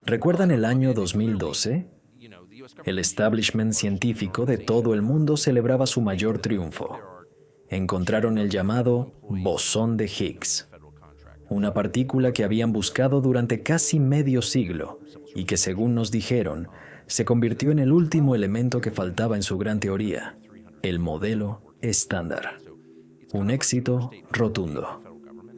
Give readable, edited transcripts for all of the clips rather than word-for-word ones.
¿Recuerdan el año 2012? El establishment científico de todo el mundo celebraba su mayor triunfo. Encontraron el llamado bosón de Higgs, una partícula que habían buscado durante casi medio siglo y que, según nos dijeron, se convirtió en el último elemento que faltaba en su gran teoría, el modelo estándar. Un éxito rotundo.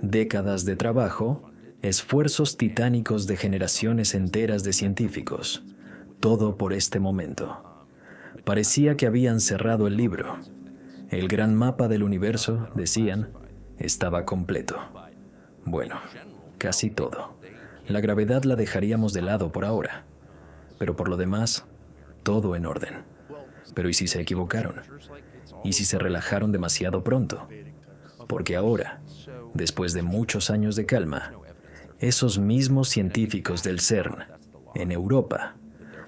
Décadas de trabajo, esfuerzos titánicos de generaciones enteras de científicos, todo por este momento. Parecía que habían cerrado el libro. El gran mapa del universo, decían, estaba completo. Bueno, casi todo. La gravedad la dejaríamos de lado por ahora. Pero por lo demás, todo en orden. Pero ¿y si se equivocaron? ¿Y si se relajaron demasiado pronto? Porque ahora, después de muchos años de calma, esos mismos científicos del CERN, en Europa,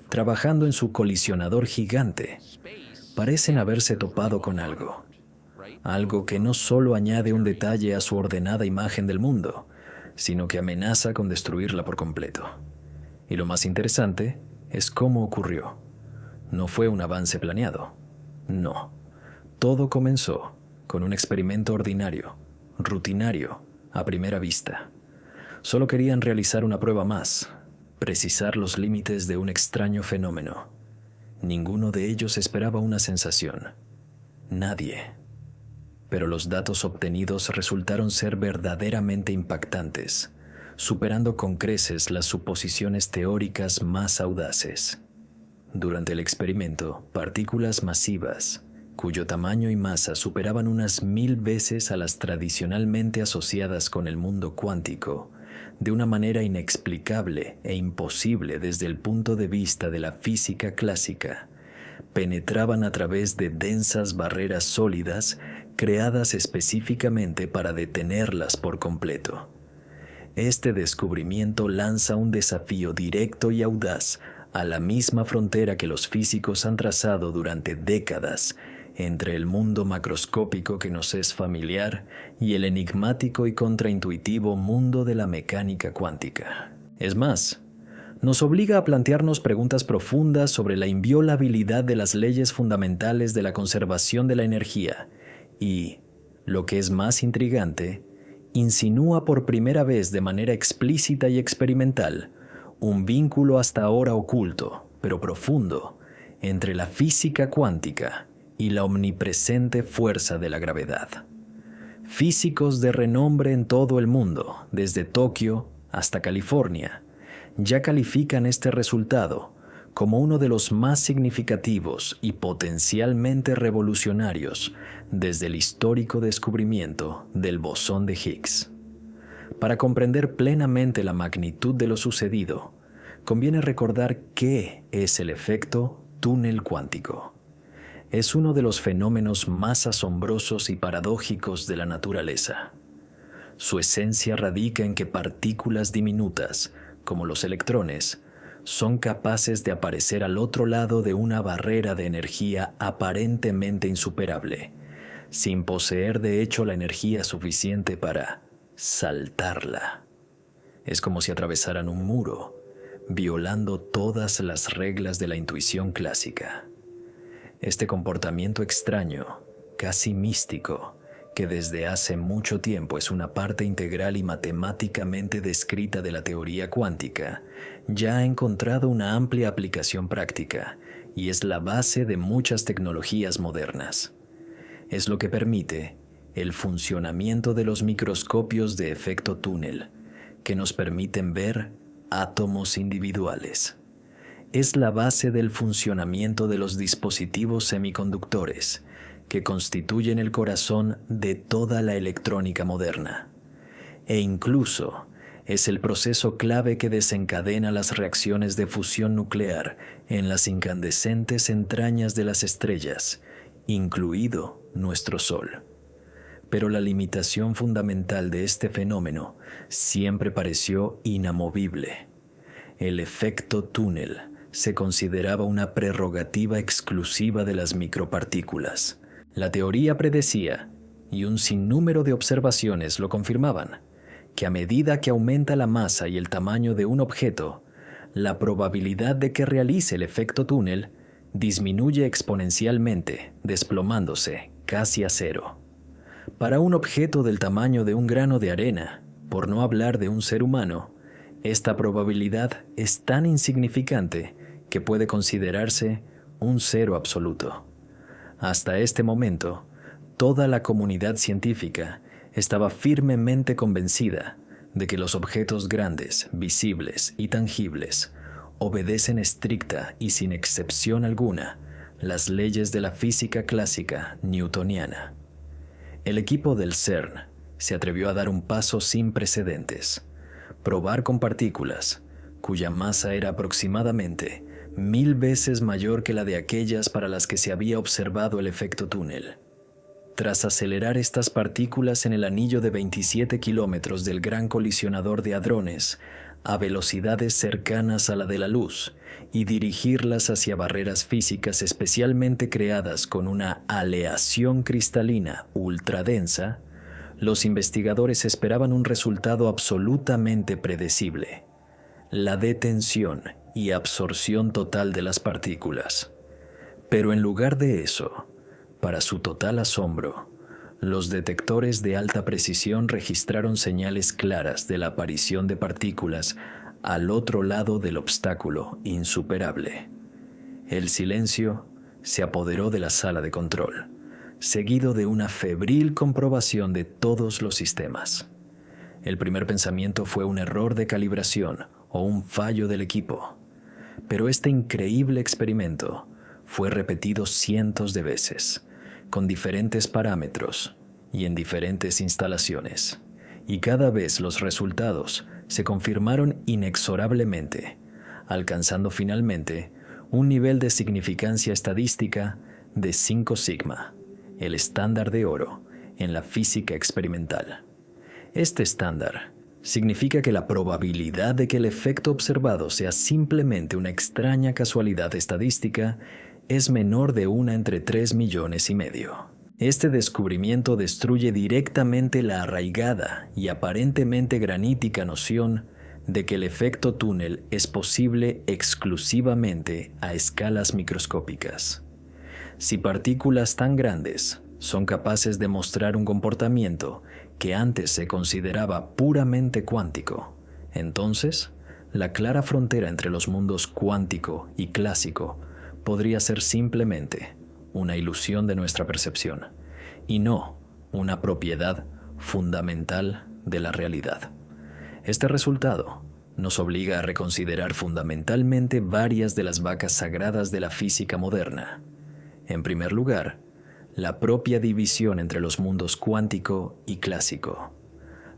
trabajando en su colisionador gigante, parecen haberse topado con algo. Algo que no solo añade un detalle a su ordenada imagen del mundo, sino que amenaza con destruirla por completo. Y lo más interesante es cómo ocurrió. No fue un avance planeado. No. Todo comenzó con un experimento ordinario, rutinario, a primera vista. Solo querían realizar una prueba más, precisar los límites de un extraño fenómeno. Ninguno de ellos esperaba una sensación. Nadie. Pero los datos obtenidos resultaron ser verdaderamente impactantes, superando con creces las suposiciones teóricas más audaces. Durante el experimento, partículas masivas, cuyo tamaño y masa superaban unas 1000 veces a las tradicionalmente asociadas con el mundo cuántico, de una manera inexplicable e imposible desde el punto de vista de la física clásica, penetraban a través de densas barreras sólidas creadas específicamente para detenerlas por completo. Este descubrimiento lanza un desafío directo y audaz a la misma frontera que los físicos han trazado durante décadas entre el mundo macroscópico que nos es familiar y el enigmático y contraintuitivo mundo de la mecánica cuántica. Es más, nos obliga a plantearnos preguntas profundas sobre la inviolabilidad de las leyes fundamentales de la conservación de la energía y, lo que es más intrigante, insinúa por primera vez de manera explícita y experimental un vínculo hasta ahora oculto, pero profundo, entre la física cuántica y la omnipresente fuerza de la gravedad. Físicos de renombre en todo el mundo, desde Tokio hasta California, ya califican este resultado como uno de los más significativos y potencialmente revolucionarios desde el histórico descubrimiento del bosón de Higgs. Para comprender plenamente la magnitud de lo sucedido, conviene recordar qué es el efecto túnel cuántico. Es uno de los fenómenos más asombrosos y paradójicos de la naturaleza. Su esencia radica en que partículas diminutas, como los electrones, son capaces de aparecer al otro lado de una barrera de energía aparentemente insuperable, sin poseer de hecho la energía suficiente para saltarla. Es como si atravesaran un muro, violando todas las reglas de la intuición clásica. Este comportamiento extraño, casi místico, que desde hace mucho tiempo es una parte integral y matemáticamente descrita de la teoría cuántica, ya ha encontrado una amplia aplicación práctica y es la base de muchas tecnologías modernas. Es lo que permite el funcionamiento de los microscopios de efecto túnel, que nos permiten ver átomos individuales. Es la base del funcionamiento de los dispositivos semiconductores, que constituyen el corazón de toda la electrónica moderna. E incluso es el proceso clave que desencadena las reacciones de fusión nuclear en las incandescentes entrañas de las estrellas, incluido nuestro Sol. Pero la limitación fundamental de este fenómeno siempre pareció inamovible. El efecto túnel se consideraba una prerrogativa exclusiva de las micropartículas. La teoría predecía, y un sinnúmero de observaciones lo confirmaban, que a medida que aumenta la masa y el tamaño de un objeto, la probabilidad de que realice el efecto túnel disminuye exponencialmente, desplomándose casi a cero. Para un objeto del tamaño de un grano de arena, por no hablar de un ser humano, esta probabilidad es tan insignificante que puede considerarse un cero absoluto. Hasta este momento, toda la comunidad científica estaba firmemente convencida de que los objetos grandes, visibles y tangibles obedecen estricta y sin excepción alguna las leyes de la física clásica newtoniana. El equipo del CERN se atrevió a dar un paso sin precedentes: probar con partículas cuya masa era aproximadamente 1000 veces mayor que la de aquellas para las que se había observado el efecto túnel. Tras acelerar estas partículas en el anillo de 27 kilómetros del Gran Colisionador de Hadrones a velocidades cercanas a la de la luz y dirigirlas hacia barreras físicas especialmente creadas con una aleación cristalina ultradensa, los investigadores esperaban un resultado absolutamente predecible: la detención y absorción total de las partículas. Pero en lugar de eso, para su total asombro, los detectores de alta precisión registraron señales claras de la aparición de partículas al otro lado del obstáculo insuperable. El silencio se apoderó de la sala de control, seguido de una febril comprobación de todos los sistemas. El primer pensamiento fue un error de calibración o un fallo del equipo, pero este increíble experimento fue repetido cientos de veces, con diferentes parámetros y en diferentes instalaciones, y cada vez los resultados se confirmaron inexorablemente, alcanzando finalmente un nivel de significancia estadística de 5 sigma, el estándar de oro en la física experimental. Este estándar significa que la probabilidad de que el efecto observado sea simplemente una extraña casualidad estadística es menor de 1 entre 3,5 millones. Este descubrimiento destruye directamente la arraigada y aparentemente granítica noción de que el efecto túnel es posible exclusivamente a escalas microscópicas. Si partículas tan grandes son capaces de mostrar un comportamiento que antes se consideraba puramente cuántico, entonces la clara frontera entre los mundos cuántico y clásico podría ser simplemente una ilusión de nuestra percepción, y no una propiedad fundamental de la realidad. Este resultado nos obliga a reconsiderar fundamentalmente varias de las vacas sagradas de la física moderna. En primer lugar, la propia división entre los mundos cuántico y clásico.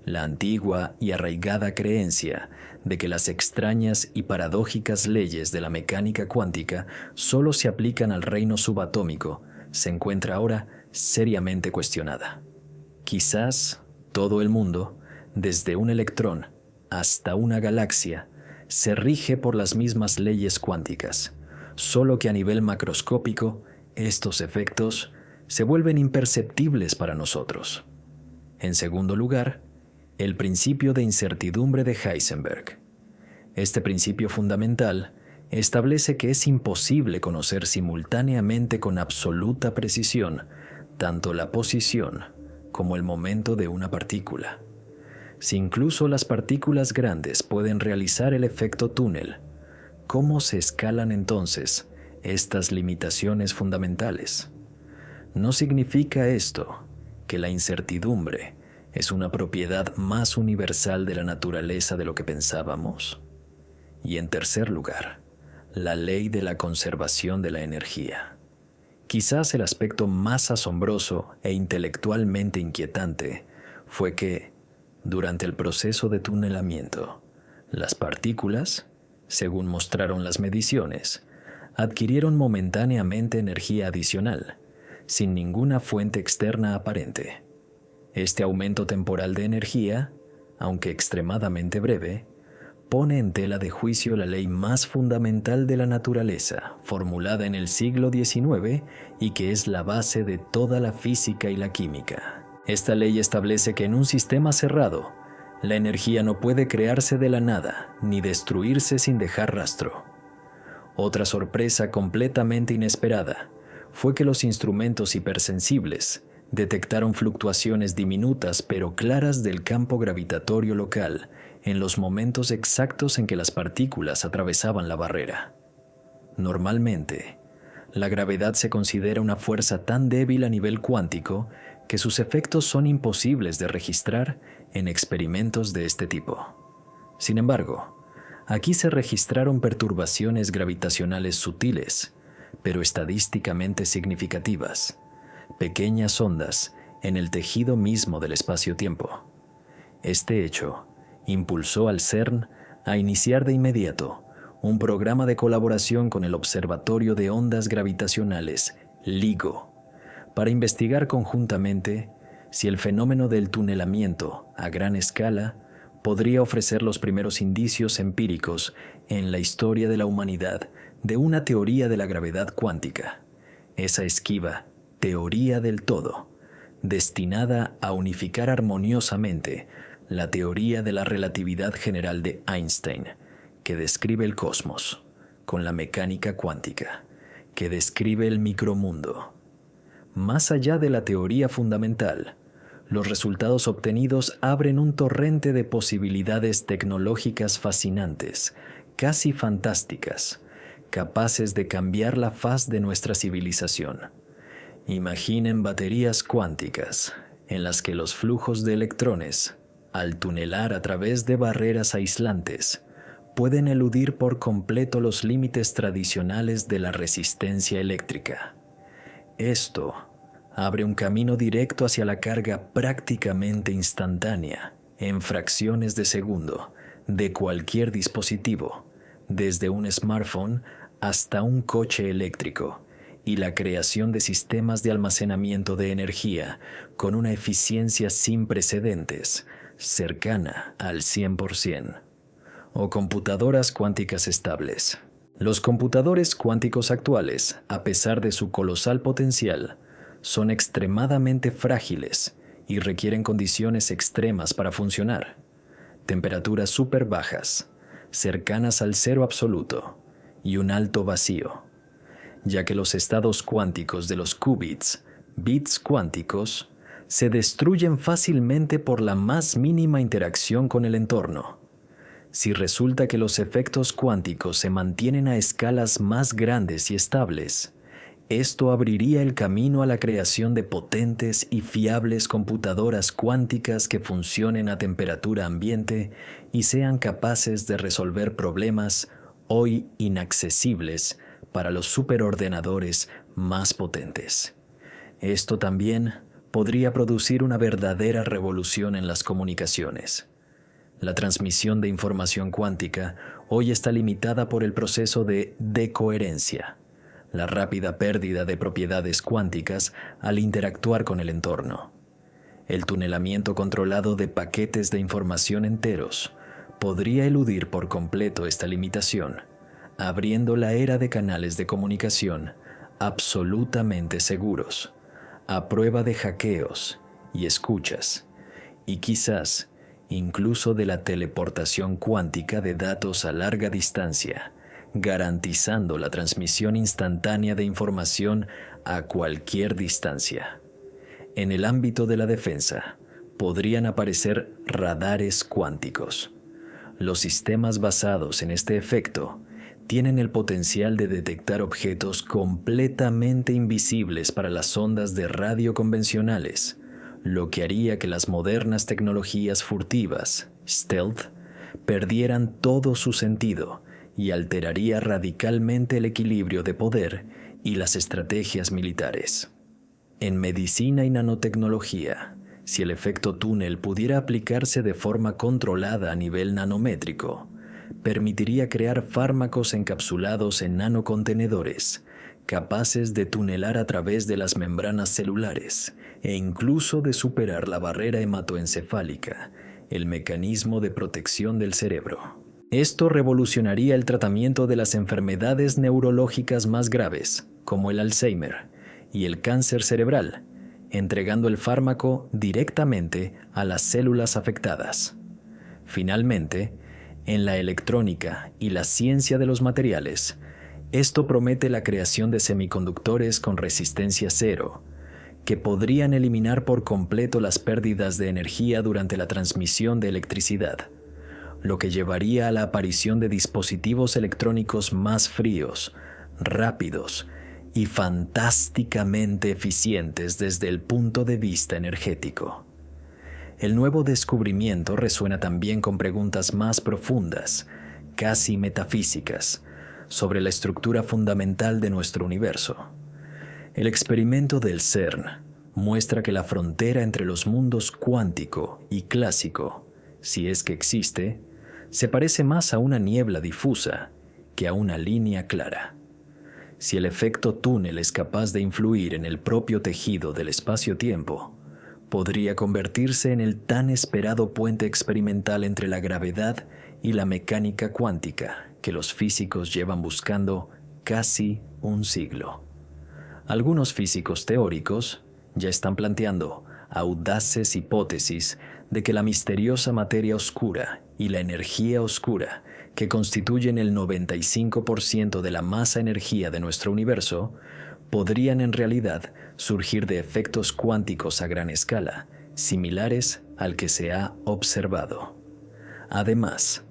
La antigua y arraigada creencia de que las extrañas y paradójicas leyes de la mecánica cuántica solo se aplican al reino subatómico se encuentra ahora seriamente cuestionada. Quizás todo el mundo, desde un electrón hasta una galaxia, se rige por las mismas leyes cuánticas, solo que a nivel macroscópico estos efectos se vuelven imperceptibles para nosotros. En segundo lugar, el principio de incertidumbre de Heisenberg. Este principio fundamental establece que es imposible conocer simultáneamente con absoluta precisión tanto la posición como el momento de una partícula. Si incluso las partículas grandes pueden realizar el efecto túnel, ¿cómo se escalan entonces estas limitaciones fundamentales? ¿No significa esto que la incertidumbre es una propiedad más universal de la naturaleza de lo que pensábamos? Y en tercer lugar, la ley de la conservación de la energía. Quizás el aspecto más asombroso e intelectualmente inquietante fue que, durante el proceso de tunelamiento, las partículas, según mostraron las mediciones, adquirieron momentáneamente energía adicional, sin ninguna fuente externa aparente. Este aumento temporal de energía, aunque extremadamente breve, pone en tela de juicio la ley más fundamental de la naturaleza, formulada en el siglo XIX y que es la base de toda la física y la química. Esta ley establece que en un sistema cerrado, La energía no puede crearse de la nada ni destruirse sin dejar rastro. Otra sorpresa completamente inesperada fue que los instrumentos hipersensibles detectaron fluctuaciones diminutas pero claras del campo gravitatorio local en los momentos exactos en que las partículas atravesaban la barrera. Normalmente, la gravedad se considera una fuerza tan débil a nivel cuántico que sus efectos son imposibles de registrar en experimentos de este tipo. Sin embargo, aquí se registraron perturbaciones gravitacionales sutiles, pero estadísticamente significativas, pequeñas ondas en el tejido mismo del espacio-tiempo. Este hecho impulsó al CERN a iniciar de inmediato un programa de colaboración con el Observatorio de Ondas Gravitacionales, LIGO, para investigar conjuntamente si el fenómeno del tunelamiento a gran escala podría ofrecer los primeros indicios empíricos en la historia de la humanidad de una teoría de la gravedad cuántica, esa esquiva teoría del todo, destinada a unificar armoniosamente la teoría de la relatividad general de Einstein, que describe el cosmos, con la mecánica cuántica, que describe el micromundo. Más allá de la teoría fundamental, los resultados obtenidos abren un torrente de posibilidades tecnológicas fascinantes, casi fantásticas, capaces de cambiar la faz de nuestra civilización. Imaginen baterías cuánticas, en las que los flujos de electrones, al tunelar a través de barreras aislantes, pueden eludir por completo los límites tradicionales de la resistencia eléctrica. Esto abre un camino directo hacia la carga prácticamente instantánea, en fracciones de segundo, de cualquier dispositivo, desde un smartphone hasta un coche eléctrico, y la creación de sistemas de almacenamiento de energía con una eficiencia sin precedentes, cercana al 100%. O computadoras cuánticas estables. Los computadores cuánticos actuales, a pesar de su colosal potencial, son extremadamente frágiles y requieren condiciones extremas para funcionar. Temperaturas súper bajas, cercanas al cero absoluto, y un alto vacío, ya que los estados cuánticos de los qubits, bits cuánticos, se destruyen fácilmente por la más mínima interacción con el entorno. Si resulta que los efectos cuánticos se mantienen a escalas más grandes y estables, esto abriría el camino a la creación de potentes y fiables computadoras cuánticas que funcionen a temperatura ambiente y sean capaces de resolver problemas hoy inaccesibles para los superordenadores más potentes. Esto también podría producir una verdadera revolución en las comunicaciones. La transmisión de información cuántica hoy está limitada por el proceso de decoherencia, la rápida pérdida de propiedades cuánticas al interactuar con el entorno. El tunelamiento controlado de paquetes de información enteros podría eludir por completo esta limitación, abriendo la era de canales de comunicación absolutamente seguros, a prueba de hackeos y escuchas, y quizás incluso de la teleportación cuántica de datos a larga distancia, garantizando la transmisión instantánea de información a cualquier distancia. En el ámbito de la defensa, podrían aparecer radares cuánticos. Los sistemas basados en este efecto tienen el potencial de detectar objetos completamente invisibles para las ondas de radio convencionales, lo que haría que las modernas tecnologías furtivas, stealth, perdieran todo su sentido y alteraría radicalmente el equilibrio de poder y las estrategias militares. En medicina y nanotecnología, si el efecto túnel pudiera aplicarse de forma controlada a nivel nanométrico, permitiría crear fármacos encapsulados en nanocontenedores, capaces de tunelar a través de las membranas celulares e incluso de superar la barrera hematoencefálica, el mecanismo de protección del cerebro. Esto revolucionaría el tratamiento de las enfermedades neurológicas más graves, como el Alzheimer y el cáncer cerebral, entregando el fármaco directamente a las células afectadas. Finalmente, en la electrónica y la ciencia de los materiales, esto promete la creación de semiconductores con resistencia cero, que podrían eliminar por completo las pérdidas de energía durante la transmisión de electricidad, lo que llevaría a la aparición de dispositivos electrónicos más fríos, rápidos y fantásticamente eficientes desde el punto de vista energético. El nuevo descubrimiento resuena también con preguntas más profundas, casi metafísicas, sobre la estructura fundamental de nuestro universo. El experimento del CERN muestra que la frontera entre los mundos cuántico y clásico, si es que existe, se parece más a una niebla difusa que a una línea clara. Si el efecto túnel es capaz de influir en el propio tejido del espacio-tiempo, podría convertirse en el tan esperado puente experimental entre la gravedad y la mecánica cuántica que los físicos llevan buscando casi un siglo. Algunos físicos teóricos ya están planteando audaces hipótesis de que la misteriosa materia oscura y la energía oscura, que constituyen el 95% de la masa-energía de nuestro universo, podrían en realidad surgir de efectos cuánticos a gran escala, similares al que se ha observado. Además,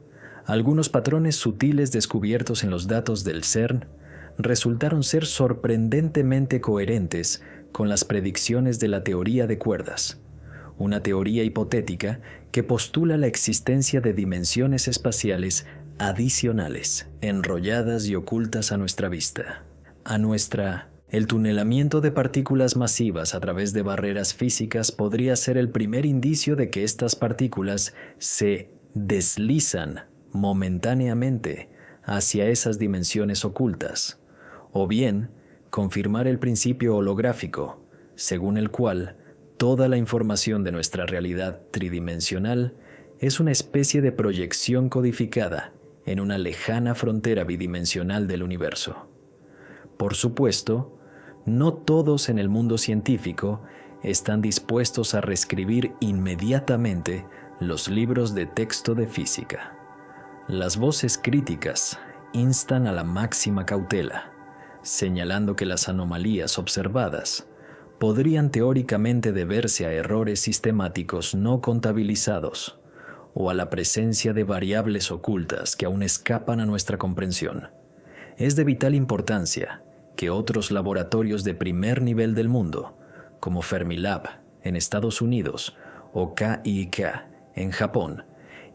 algunos patrones sutiles descubiertos en los datos del CERN resultaron ser sorprendentemente coherentes con las predicciones de la teoría de cuerdas, una teoría hipotética que postula la existencia de dimensiones espaciales adicionales, enrolladas y ocultas a nuestra vista. El tunelamiento de partículas masivas a través de barreras físicas podría ser el primer indicio de que estas partículas se deslizan momentáneamente hacia esas dimensiones ocultas, o bien confirmar el principio holográfico, según el cual toda la información de nuestra realidad tridimensional es una especie de proyección codificada en una lejana frontera bidimensional del universo. Por supuesto, no todos en el mundo científico están dispuestos a reescribir inmediatamente los libros de texto de física. Las voces críticas instan a la máxima cautela, señalando que las anomalías observadas podrían teóricamente deberse a errores sistemáticos no contabilizados o a la presencia de variables ocultas que aún escapan a nuestra comprensión. Es de vital importancia que otros laboratorios de primer nivel del mundo, como Fermilab en Estados Unidos o KIK en Japón,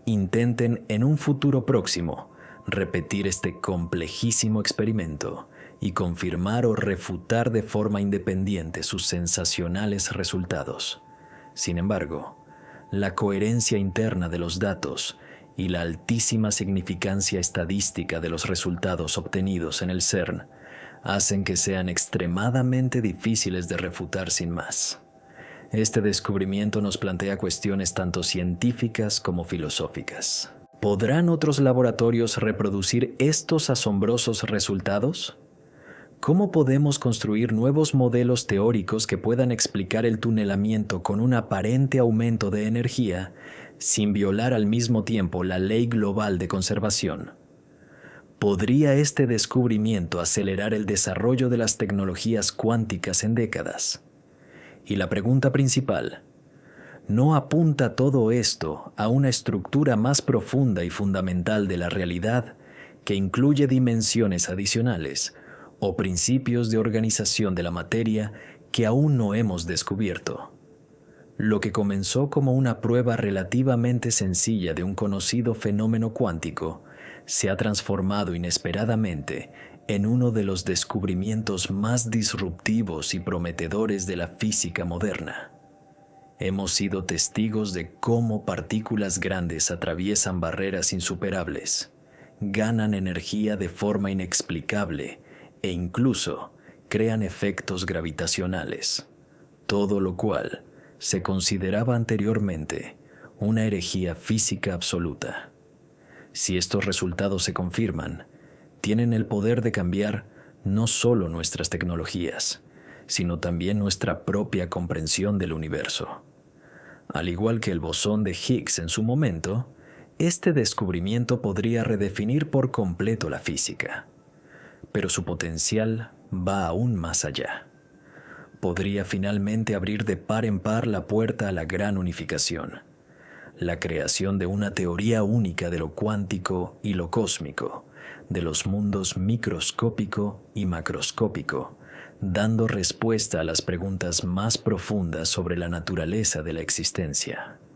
intenten en un futuro próximo repetir este complejísimo experimento y confirmar o refutar de forma independiente sus sensacionales resultados. Sin embargo, la coherencia interna de los datos y la altísima significancia estadística de los resultados obtenidos en el CERN hacen que sean extremadamente difíciles de refutar sin más. Este descubrimiento nos plantea cuestiones tanto científicas como filosóficas. ¿Podrán otros laboratorios reproducir estos asombrosos resultados? ¿Cómo podemos construir nuevos modelos teóricos que puedan explicar el tunelamiento con un aparente aumento de energía sin violar al mismo tiempo la ley global de conservación? ¿Podría este descubrimiento acelerar el desarrollo de las tecnologías cuánticas en décadas? Y la pregunta principal, ¿no apunta todo esto a una estructura más profunda y fundamental de la realidad que incluye dimensiones adicionales o principios de organización de la materia que aún no hemos descubierto? Lo que comenzó como una prueba relativamente sencilla de un conocido fenómeno cuántico se ha transformado inesperadamente en uno de los descubrimientos más disruptivos y prometedores de la física moderna. Hemos sido testigos de cómo partículas grandes atraviesan barreras insuperables, ganan energía de forma inexplicable e incluso crean efectos gravitacionales, todo lo cual se consideraba anteriormente una herejía física absoluta. Si estos resultados se confirman, tienen el poder de cambiar no solo nuestras tecnologías, sino también nuestra propia comprensión del universo. Al igual que el bosón de Higgs en su momento, Este descubrimiento podría redefinir por completo la física, pero su potencial va aún más allá. Podría finalmente abrir de par en par la puerta a la gran unificación, la creación de una teoría única de lo cuántico y lo cósmico, de los mundos microscópico y macroscópico, dando respuesta a las preguntas más profundas sobre la naturaleza de la existencia.